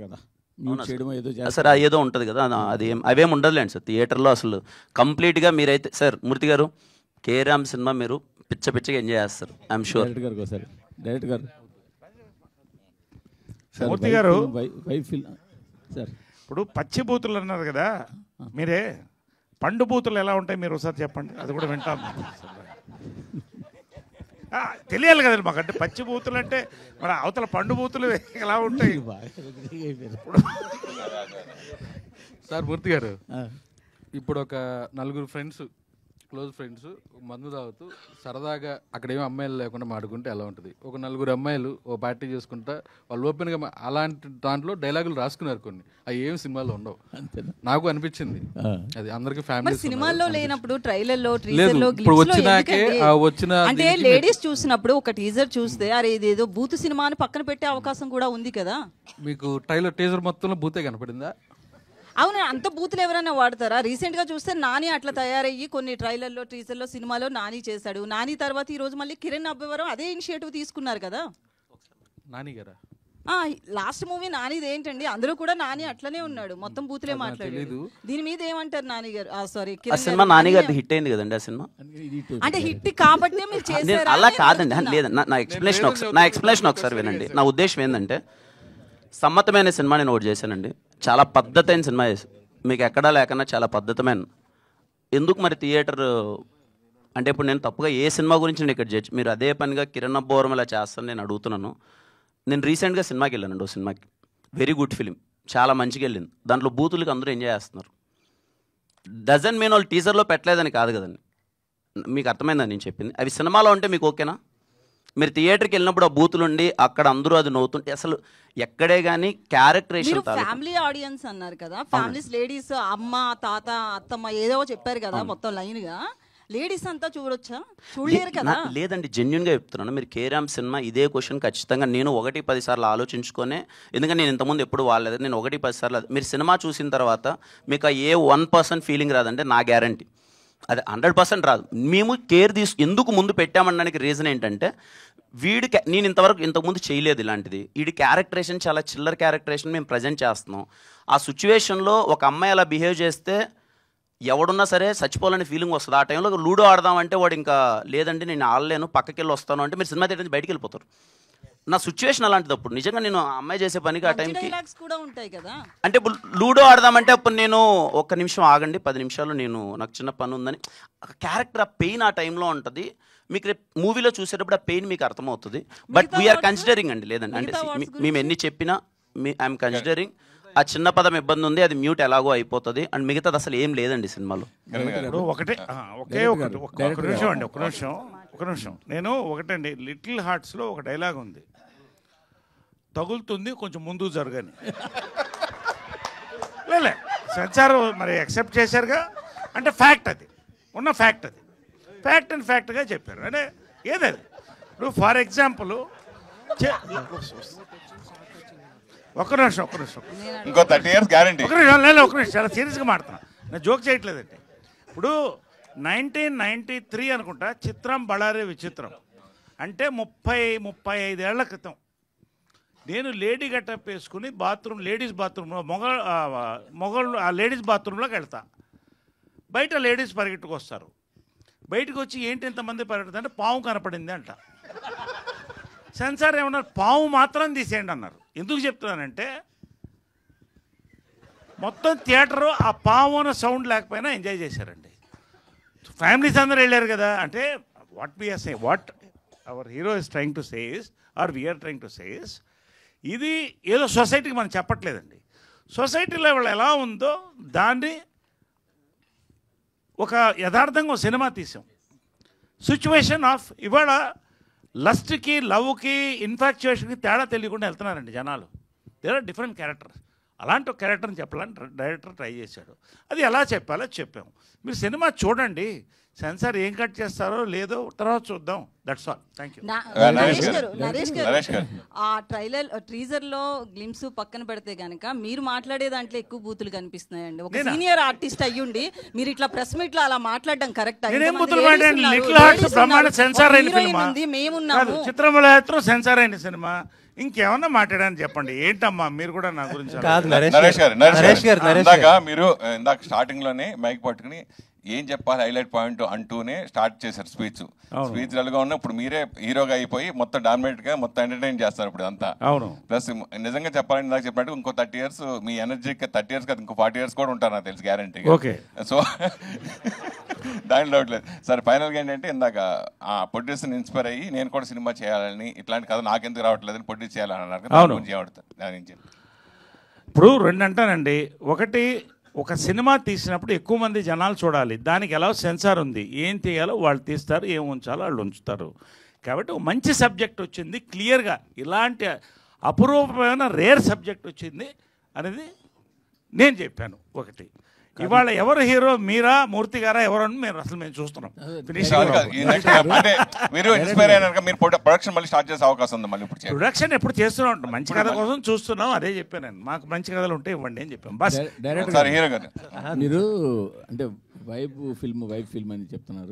కదా మ్యూట్ చేయడం ఏదో సార్ ఏదో ఉంటుంది కదా అది అవేం ఉండదులేండి సార్ థియేటర్లో అసలు కంప్లీట్గా మీరైతే సార్ మూర్తి గారు కేరామ్ సినిమా మీరు పిచ్చగా ఎంజాయ్ చేస్తారు ఐఎమ్ షూర్. డైరెక్ట్ గారు మూర్తి గారు సార్ ఇప్పుడు పచ్చి బూతులు అన్నారు కదా మీరే పండు బూతులు ఎలా ఉంటాయి మీరు ఒకసారి చెప్పండి అది కూడా వింటాం తెలియాలి కదండి మాకు అంటే పచ్చి బూతులు అంటే మన అవతల పండు బూతులు ఎలా ఉంటాయి సార్ మూర్తి గారు ఇప్పుడు ఒక నలుగురు ఫ్రెండ్స్ క్లోజ్ ఫ్రెండ్స్ మందు తాగుతూ సరదాగా అక్కడ ఏమి అమ్మాయిలు లేకుండా మాడుకుంటే ఎలా ఉంటుంది? ఒక నలుగురు అమ్మాయిలు ఓ పార్టీ చేసుకుంటా వాళ్ళు ఓపెన్గా అలాంటి దాంట్లో డైలాగులు రాసుకున్నారు కొన్ని, అవి ఏం సినిమాలో ఉండవు నాకు అనిపించింది. అది అందరికి ఫ్యామిలీ సినిమాల్లో లేనప్పుడు ట్రైలర్లో ఇప్పుడు వచ్చినాకే వచ్చిన అంటే లేడీస్ చూసినప్పుడు ఒక టీజర్ చూస్తే అరే ఇదేదో బూత్ సినిమా అని పక్కన పెట్టే అవకాశం కూడా ఉంది కదా. మీకు ట్రైలర్ టీజర్ మొత్తంలో బూతే కనపడిందా? అవును, అంత బూతులు ఎవరైనా వాడతారా? రీసెంట్ గా చూస్తే నాని అట్లా తయారయ్యి కొన్ని ట్రైలర్లో టీజర్లో సినిమాలో నాని చేశాడు. నాని తర్వాత ఈ రోజు మళ్ళీ కిరణ్ అబ్బవరం అదే ఇనిషియేటివ్ తీసుకున్నారు కదా. నాని గారా లాస్ట్ మూవీ నానిది ఏంటండి, అందులో కూడా నాని అట్లనే ఉన్నాడు, మొత్తం బూతులే మాట్లాడాడు. దీని మీద ఏమంటారు నాని గారు? సారీ సినిమా నాని గారి హిట్ అయింది కదండి ఆ సినిమా. అంటే హిట్ కాబట్టి మీరు చేశారు అలా కాదండి, లేదు నా ఎక్స్ప్లెనేషన్ ఒకసారి వినండి. నా ఉద్దేశం ఏంటంటే సమ్మతమైన సినిమా నేను ఒకటి చేశానండి, చాలా పద్ధతైన సినిమా చేసి మీకు ఎక్కడా లేకన్నా చాలా పద్ధతమైన. ఎందుకు మరి థియేటర్ అంటే ఇప్పుడు నేను తప్పుగా ఏ సినిమా గురించి నేను ఇక్కడ జడ్జ్, మీరు అదే పనిగా కిరణ్ అబ్బవరం ఇలా చేస్తాను నేను అడుగుతున్నాను. నేను రీసెంట్గా సినిమాకి వెళ్ళానండి, ఓ సినిమాకి వెరీ గుడ్ ఫిలిం, చాలా మంచిగా వెళ్ళింది. దాంట్లో బూతులకి అందరూ ఎంజాయ్ చేస్తున్నారు. డజన్ మీన్ వాళ్ళు టీజర్లో పెట్టలేదని కాదు కదండి, మీకు అర్థమైందని నేను చెప్పింది. అవి సినిమాలో ఉంటే మీకు ఓకేనా? మీరు థియేటర్కి వెళ్ళినప్పుడు ఆ బూతులు ఉండి అక్కడ అందరూ అది నవ్వుతుంటే అసలు ఎక్కడే కానీ క్యారెక్టరేషన్. ఫ్యామిలీ ఆడియన్స్ అన్నారు కదా, ఫ్యామిలీస్ లేడీస్ అమ్మ తాత అత్తమ్మ ఏదో చెప్పారు కదా మొత్తం లైన్ గా, లేడీస్ అంతా చూడొచ్చా? చూడలేరు కదా. లేదండి, జెన్యున్గా చెప్తున్నాను. మీరు కేరామ్ సినిమా ఇదే క్వశ్చన్ ఖచ్చితంగా నేను 1-10 సార్లు ఆలోచించుకొనే, ఎందుకంటే నేను ఇంతకుముందు ఎప్పుడు వాడలేదు, నేను 1-10 సార్లు మీరు సినిమా చూసిన తర్వాత మీకు ఏ 1% ఫీలింగ్ రాదంటే నా గ్యారంటీ అది 100% రాదు. మేము కేర్ ఎందుకు ముందు పెట్టామనడానికి రీజన్ ఏంటంటే నేను ఇంతకుముందు చేయలేదు ఇలాంటిది. వీడి క్యారెక్టరేషన్ చాలా చిల్లర్ క్యారెక్టరేషన్ మేము ప్రజెంట్ చేస్తున్నాం. ఆ సిచ్యువేషన్లో ఒక అమ్మాయి అలా బిహేవ్ చేస్తే ఎవడున్నా సరే చచ్చిపోవాలని ఫీలింగ్ వస్తుంది. ఆ టైంలో లూడో ఆడదామంటే వాడు ఇంకా లేదండి నేను ఆడలేను పక్కకి వెళ్ళి వస్తాను అంటే మీరు సినిమా థియేటర్ నుంచి బయటికి వెళ్ళిపోతారు. నా సిచ్యువేషన్ అలాంటిది. అప్పుడు నిజంగా నేను అమ్మాయి చేసే పనికి ఆ టైంకి అంటే ఇప్పుడు లూడో ఆడదామంటే అప్పుడు నేను 1 నిమిషం ఆగండి 10 నిమిషాలు నాకు చిన్న పని ఉందని క్యారెక్టర్ ఆ పెయిన్ ఆ టైంలో ఉంటుంది. మీకు రేపు మూవీలో చూసేటప్పుడు ఆ పెయిన్ మీకు అర్థమవుతుంది. బట్ వీఆర్ కన్సిడరింగ్ అండి, లేదండి అంటే మేము ఎన్ని చెప్పినా ఐఎమ్ కన్సిడరింగ్. ఆ చిన్న పదం ఇబ్బంది ఉంది, అది మ్యూట్ ఎలాగో అయిపోతుంది అండ్ మిగతాది అసలు ఏం లేదండి సినిమాలో. ఒక నిమిషం నేను ఒకటండి, లిటిల్ హార్ట్స్లో ఒక డైలాగ్ ఉంది, తగులుతుంది కొంచెం ముందు జరగని. లే సెన్సార్ మరి యాక్సెప్ట్ చేశారుగా, అంటే ఫ్యాక్ట్, అది ఉన్న ఫ్యాక్ట్, అది ఫ్యాక్ట్ అండ్ ఫ్యాక్ట్గా చెప్పారు. అంటే ఏదది ఇప్పుడు ఫర్ ఎగ్జాంపుల్ ఒక్క నిమిషం ఇంకో 30 years గ్యారంటీ. ఒక నిమిషం చాలా సీరియస్గా మాట్లాడుతున్నా, నేను జోక్ చేయట్లేదండి. ఇప్పుడు 1993 అనుకుంటా చిత్రం బళారే విచిత్రం అంటే 35 ఏళ్ల క్రితం నేను లేడీ గెటప్ వేసుకుని లేడీస్ బాత్రూంలో మొగలు ఆ లేడీస్ బాత్రూంలోకి వెళ్తా. బయట లేడీస్ పరిగెట్టుకు వస్తారు, బయటకు వచ్చి ఏంటి ఎంతమంది పరిగెడుతుంది అంటే పాము కనపడింది అంట. సెన్సార్ ఏమన్నారు, పాము మాత్రం తీసేయండి అన్నారు. ఎందుకు చెప్తున్నానంటే మొత్తం థియేటరు ఆ పాము అన్న సౌండ్ లేకపోయినా ఎంజాయ్ చేశారండి. ఫ్యామిలీస్ అందరూ వెళ్ళారు కదా. అంటే what our hero is trying to say is are we are trying to say is, ఇది ఏదో సొసైటీకి మనం చెప్పట్లేదండి. సొసైటీలో వాళ్ళు ఎలా ఉందో దాన్ని ఒక యథార్థంగా సినిమా తీసాం. సిచ్యువేషన్ ఆఫ్ ఇవాళ లస్ట్కి లవ్కి ఇన్ఫాక్చుయేషన్కి తేడా తెలియకుండా వెళ్తున్నారండి జనాలు. There are different characters. అలాంటి ఒక క్యారెక్టర్ని చెప్పాలని డైరెక్టర్ ట్రై చేశాడు. అది ఎలా చెప్పాలో చెప్పాము. మీరు సినిమా చూడండి, సెన్సార్ ఏం కట్ చేస్తారో లేదో తర్వాత చూద్దాం. That's all. Thank you. Naresh గారు ఆ ట్రీజర్ లో గ్లిమ్స్ పక్కన పెడితే గనక మీరు మాట్లాడే దాంట్లో ఎక్కువ బూతులు కనిపిస్తున్నాయండి. ఒక సీనియర్ ఆర్టిస్ట్ అయ్యుండి మీరు ఇట్లా ప్రెస్ మీట్ లో అలా మాట్లాడడం కరెక్ట్? లిటిల్ హార్ట్స్ బ్రహ్మాండ సెన్సార్ అయిన సినిమా, మేమున్నాము. చిత్రములయాత్ర సెన్సార్ అయిన సినిమా. ఇంకేమన్నా మాట్లాడని చెప్పండి. ఏంటమ్మా మీరు కూడా నా గురించి నరేష్ గారు ఇందాక మీరు ఇందాక స్టార్టింగ్ లోనే మైక్ పట్టుకుని ఏం చెప్పాలి హైలైట్ పాయింట్ అంటూనే స్టార్ట్ చేశారు స్పీచ్ డల్గా ఉన్న. ఇప్పుడు మీరే హీరోగా అయిపోయి మొత్తం డామినేట్ గా మొత్తం ఎంటర్టైన్ చేస్తారు ఇప్పుడు అంతా. అవును. ప్లస్ నిజంగా చెప్పాలని ఇందాక చెప్పినట్టు ఇంకో 30 years మీ ఎనర్జీకి 30 years కాదు ఇంకో 40 years కూడా ఉంటారు నాకు తెలుసు గ్యారంటీ. ఓకే. సో దాని డౌట్ లేదు సార్. ఫైనల్గా ఏంటంటే ఇందాక ఆ ప్రొడ్యూసర్ని ఇన్స్పైర్ అయ్యి నేను కూడా సినిమా చేయాలని, ఇట్లాంటి కథ నాకెందుకు రావట్లేదని ప్రొడ్యూస్ చేయాలని అన్నారు. దాని నుంచి ఇప్పుడు రెండు అంటానండి. ఒకటి, ఒక సినిమా తీసినప్పుడు ఎక్కువ మంది జనాలు చూడాలి. దానికి ఎలా సెన్సార్ ఉంది, ఏం తీయాలో వాళ్ళు తీస్తారు, ఏం ఉంచాలో వాళ్ళు ఉంచుతారు. కాబట్టి ఒక మంచి సబ్జెక్ట్ వచ్చింది క్లియర్గా, ఇలాంటి అపురూపమైన రేర్ సబ్జెక్ట్ వచ్చింది అనేది నేను చెప్పాను. ఒకటి, ఇవాళ ఎవరు హీరో, మీరా మూర్తి గారా ఎవరని మేము చూస్తున్నాం. అంటే మీరు ఇన్స్పైర్ అయినాక మీరు ప్రొడక్షన్ మళ్ళీ స్టార్ట్ చేసే అవకాశం ఉంది. మళ్ళీ ఇప్పుడు ప్రొడక్షన్ ఎప్పుడు చేస్తూనే ఉంటాం. మంచి కథ కోసం చూస్తున్నాం. అదే చెప్పాను నేను. మాకు మంచి కథలు ఉంటే ఇవ్వండి అని చెప్పాను. బస్ డైరెక్టర్ హీరో గారు మీరు అంటే వైబ్ ఫిల్మ్ అని చెప్తున్నారు.